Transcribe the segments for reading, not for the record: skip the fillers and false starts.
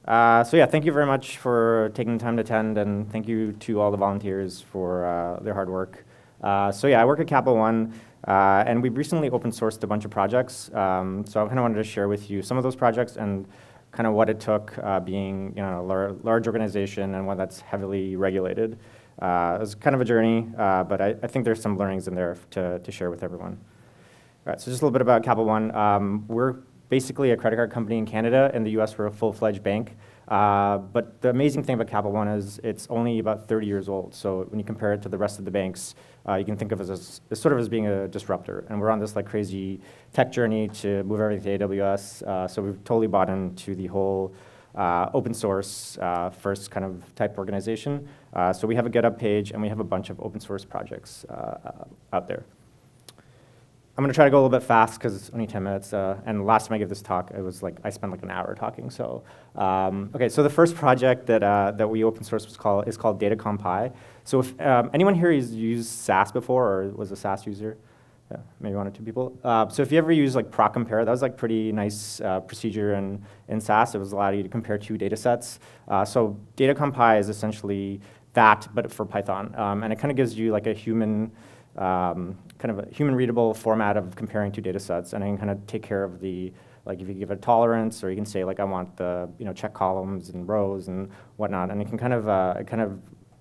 So yeah, thank you very much for taking the time to attend, and thank you to all the volunteers for their hard work. So yeah, I work at Capital One, and we've recently open sourced a bunch of projects. So I kind of wanted to share with you some of those projects and kind of what it took being a large organization and one that's heavily regulated. It was kind of a journey, but I think there's some learnings in there to share with everyone. All right, so just a little bit about Capital One. We're basically a credit card company in Canada. In the US, we're a full-fledged bank. But the amazing thing about Capital One is it's only about 30 years old. So when you compare it to the rest of the banks, you can think of it as sort of as being a disruptor. And we're on this like crazy tech journey to move everything to AWS. So we've totally bought into the whole open source first kind of type organization. So we have a GitHub page, and we have a bunch of open source projects out there. I'm going to try to go a little bit fast because it's only 10 minutes. And last time I gave this talk, it was like I spent like an hour talking. So okay, so the first project that we open sourced is called DataKanpai. So if anyone here has used SAS before or was a SAS user, yeah, maybe one or two people. So if you ever use like proc compare, that was like pretty nice procedure in SAS. It was allowed you to compare two data sets. So DataKanpai is essentially that, but for Python, and it kind of gives you like a human. Kind of a human-readable format of comparing two data sets, and I can kind of take care of the, like if you give it a tolerance, or you can say like I want the check columns and rows and whatnot, and it can kind of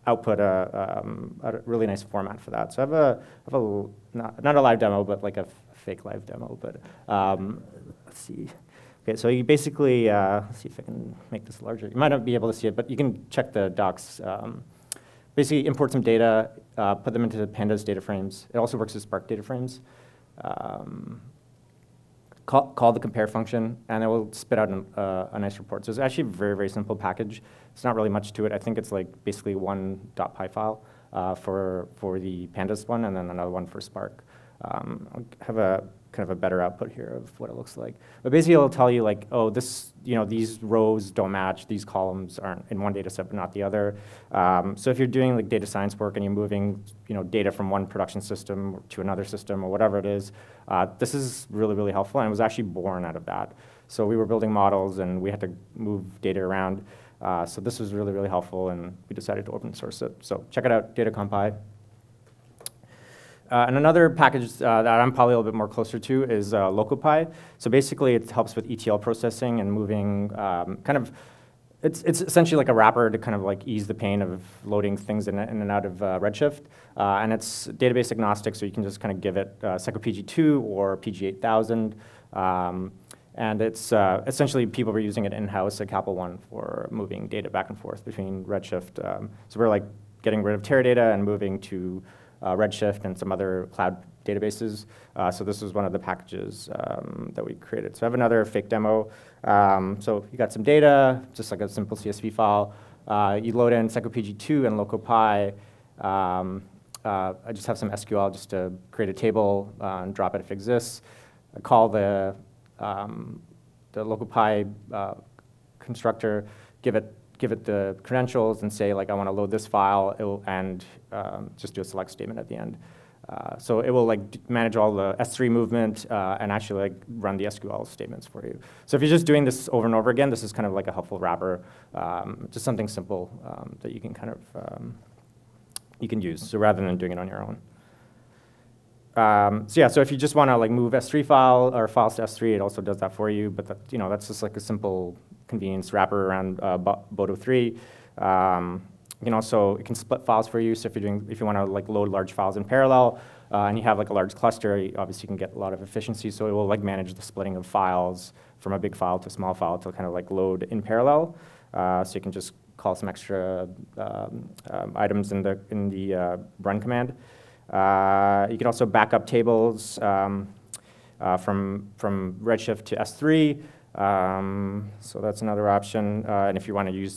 output a really nice format for that. So I have a not a live demo, but like a fake live demo. But let's see. Okay, so you basically let's see if I can make this larger. You might not be able to see it, but you can check the docs. Basically import some data, put them into pandas data frames. It also works with Spark data frames. Call the compare function, and it will spit out a nice report. So it's actually a very, very simple package. It's not really much to it. I think it's like basically one .py file for the pandas one, and then another one for Spark. I'll have a kind of a better output here of what it looks like. But basically, it'll tell you like, oh, this, these rows don't match, these columns aren't in one data set but not the other. So if you're doing like data science work and you're moving, data from one production system to another system or whatever it is, this is really, really helpful, and it was actually born out of that. So we were building models and we had to move data around. So this was really, really helpful, and we decided to open source it. So check it out, DataKanpai. And another package that I'm probably a little bit more closer to is LocalPI. So basically, it helps with ETL processing and moving it's essentially like a wrapper to kind of like ease the pain of loading things in and out of Redshift. And it's database agnostic, so you can just kind of give it PG2 or PG8000. And it's essentially people were using it in-house at Capital One for moving data back and forth between Redshift. So we're like getting rid of Teradata and moving to Redshift and some other cloud databases. So this was one of the packages that we created. So I have another fake demo. So you got some data, just like a simple CSV file. You load in PG2 and LocalPI. I just have some SQL just to create a table and drop it if it exists. I call the LocalPI constructor, give it the credentials and say, like, I want to load this file, and just do a select statement at the end. So it will like manage all the S3 movement and actually like run the SQL statements for you. So if you're just doing this over and over again, this is kind of like a helpful wrapper, just something simple that you can kind of you can use. So rather than doing it on your own. So yeah, so if you just want to like move S3 file or files to S3, it also does that for you. But that, that's just like a simple convenience wrapper around Boto3. It can split files for you. So if you want to like load large files in parallel, and you have like a large cluster, obviously you can get a lot of efficiency. So it will like manage the splitting of files from a big file to a small file to kind of like load in parallel. So you can just call some extra items in the run command. You can also back up tables from Redshift to S3. So that's another option. And if you want to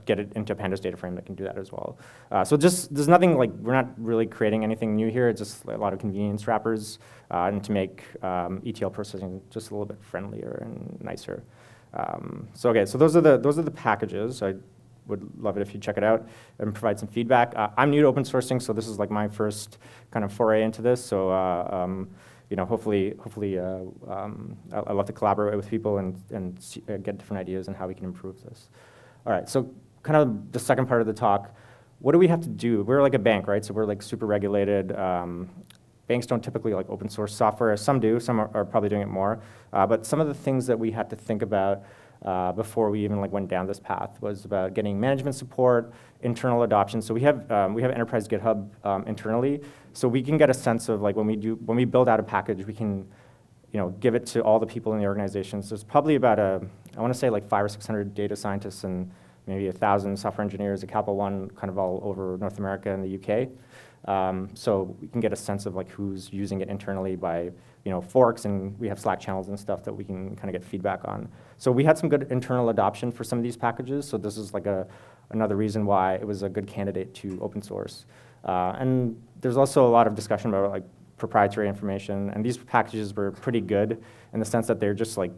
get it into a pandas data frame, that can do that as well. So there's nothing like, we're not really creating anything new here. It's just a lot of convenience wrappers and to make ETL processing just a little bit friendlier and nicer. So those are the packages. I would love it if you check it out and provide some feedback. I'm new to open sourcing, so this is like my first kind of foray into this. So hopefully, I love to collaborate with people and get different ideas on how we can improve this. All right, so kind of the second part of the talk, what do we have to do? We're like a bank, right? So we're like super regulated. Banks don't typically like open source software. Some do, some are probably doing it more. But some of the things that we had to think about before we even like went down this path was about getting management support, internal adoption. So we have enterprise GitHub internally, so we can get a sense of like when we build out a package, we can give it to all the people in the organization. So there's probably about I want to say like 500 or 600 data scientists and maybe 1,000 software engineers at Capital One, kind of all over North America and the UK. So we can get a sense of like who's using it internally by forks, and we have Slack channels and stuff that we can kind of get feedback on. So we had some good internal adoption for some of these packages. So this is like another reason why it was a good candidate to open source. And there's also a lot of discussion about like proprietary information, and these packages were pretty good in the sense that they're just like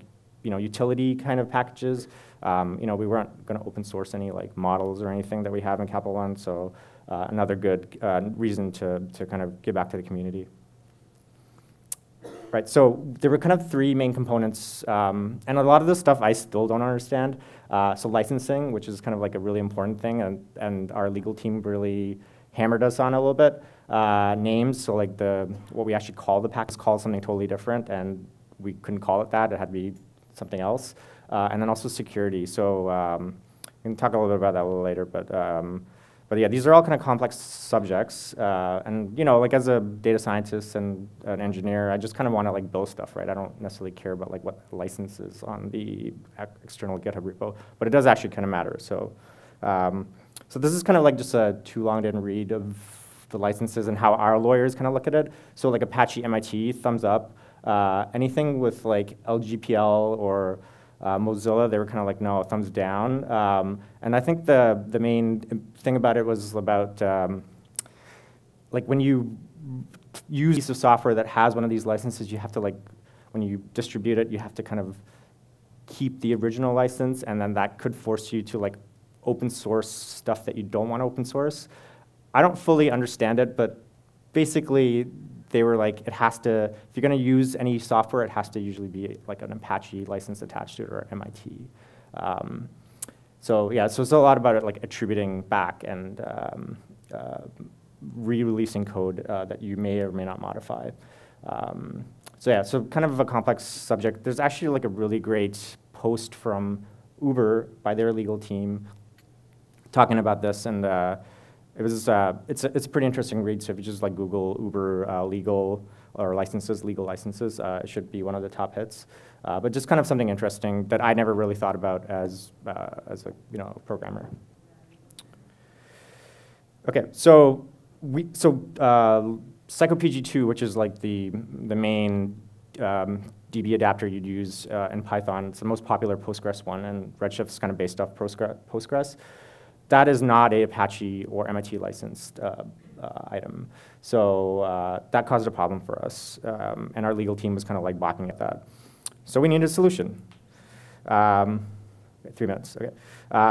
utility kind of packages. We weren't going to open source any like models or anything that we have in Capital One, so another good reason to kind of give back to the community. Right, so there were kind of three main components, and a lot of this stuff I still don't understand. So licensing, which is kind of like a really important thing, and our legal team really hammered us on a little bit. Names, so like what we actually call the package is called something totally different, and we couldn't call it that. It had to be something else. And then also security. So we can talk a little bit about that a little later, but yeah, these are all kind of complex subjects, and like as a data scientist and an engineer, I just kind of want to like build stuff, right? I don't necessarily care about like what license is on the external GitHub repo, but it does actually kind of matter. So, so this is kind of like just a too long didn't read of the licenses and how our lawyers kind of look at it. So like Apache MIT, thumbs up. Anything with like LGPL or Mozilla, they were kind of like, no, thumbs down. And I think the main thing about it was about like when you use a piece of software that has one of these licenses, you have to like, when you distribute it, you have to kind of keep the original license, and then that could force you to like open source stuff that you don't want to open source. I don't fully understand it, but basically they were like, it has to, if you're going to use any software, it has to usually be like an Apache license attached to it or MIT. So yeah, so it's a lot about it like attributing back and re-releasing code that you may or may not modify. So yeah, so kind of a complex subject. There's actually like a really great post from Uber by their legal team talking about this, and it's a pretty interesting read. So if you just like Google Uber legal or legal licenses, it should be one of the top hits. But just kind of something interesting that I never really thought about as a programmer. Okay, so PsychoPG2, which is like the main DB adapter you'd use in Python. It's the most popular Postgres one, and Redshifts kind of based off Postgres. That is not a Apache or MIT licensed item. So that caused a problem for us, and our legal team was kind of like balking at that. So we needed a solution. 3 minutes, okay.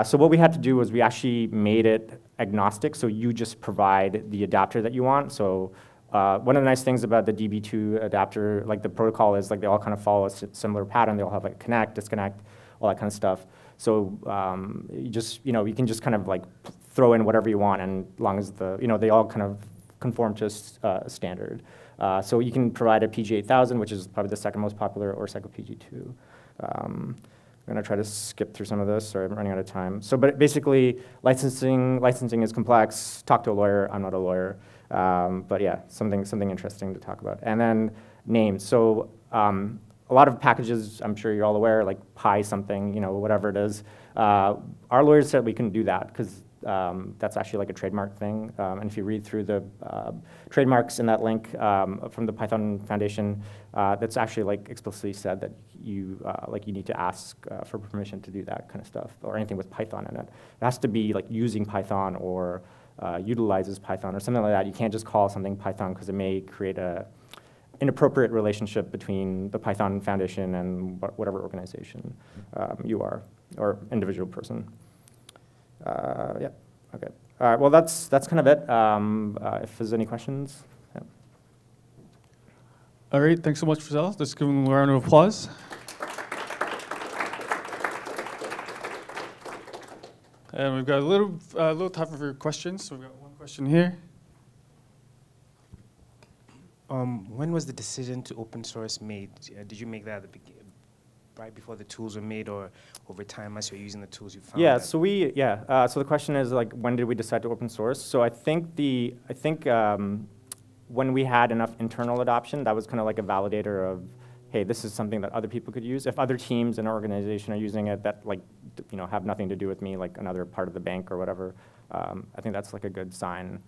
So what we had to do was we actually made it agnostic, so you just provide the adapter that you want. So one of the nice things about the DB2 adapter, like the protocol, is like they all kind of follow a similar pattern. They all have like connect, disconnect, all that kind of stuff. So you can just kind of like throw in whatever you want, and as long as they all kind of conform to a standard. So you can provide a PG-8000, which is probably the second most popular, or PsychoPG2. I'm going to try to skip through some of this. Sorry, I'm running out of time. So, but basically, licensing is complex. Talk to a lawyer. I'm not a lawyer. But yeah, something interesting to talk about. And then names. So a lot of packages, I'm sure you're all aware, like Pi something, whatever it is. Our lawyers said we couldn't do that because that's actually like a trademark thing. And if you read through the trademarks in that link from the Python Foundation, that's actually like explicitly said that you need to ask for permission to do that kind of stuff, or anything with Python in it. It has to be like using Python or utilizes Python or something like that. You can't just call something Python because it may create a inappropriate relationship between the Python Foundation and whatever organization you are, or individual person. Yeah, okay. All right, well, that's kind of it. If there's any questions. Yeah. All right, thanks so much, Faisal. Let's give him a round of applause. And we've got a little time for questions. So we've got one question here. When was the decision to open source made? Did you make that at the beginning, right before the tools were made, or over time as you're using the tools you found? Yeah. So so the question is like, when did we decide to open source? So I think when we had enough internal adoption, that was kind of like a validator of, hey, this is something that other people could use. If other teams in our organization are using it that like, have nothing to do with me, like another part of the bank or whatever, I think that's like a good sign.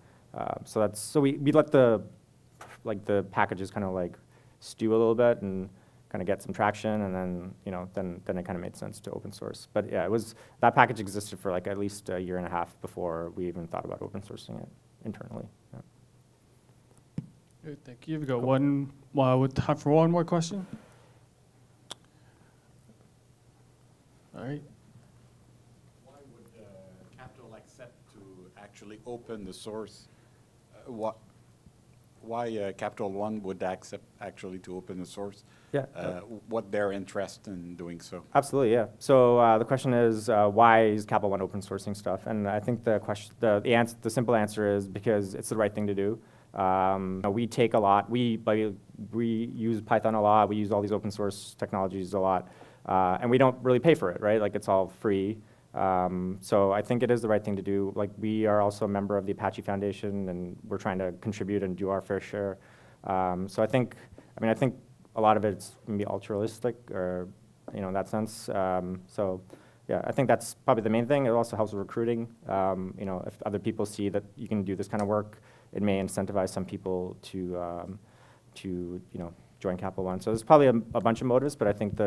So we let the packages kind of like stew a little bit and kind of get some traction, and then then it kind of made sense to open source. But yeah, that package existed for like at least a year and a half before we even thought about open sourcing it internally. Yeah. Good, thank you. We've got with time for one more question. All right. Why would Capital accept to actually open the source? Why Capital One would accept actually to open the source? Yeah. What their interest in doing so? Absolutely, yeah. So the question is, why is Capital One open sourcing stuff? And I think the simple answer is because it's the right thing to do. We take a lot. We use Python a lot. We use all these open source technologies a lot, and we don't really pay for it, right? Like it's all free. So I think it is the right thing to do. Like we are also a member of the Apache Foundation, and we're trying to contribute and do our fair share. So I think a lot of it's maybe altruistic, or in that sense. So yeah, I think that's probably the main thing. It also helps with recruiting. If other people see that you can do this kind of work, it may incentivize some people to join Capital One. So there's probably a bunch of motives, but I think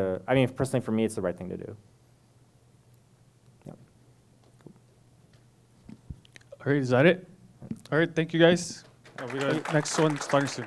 personally for me, it's the right thing to do. Yeah. Cool. All right, is that it? All right, thank you guys. We got next one starting soon.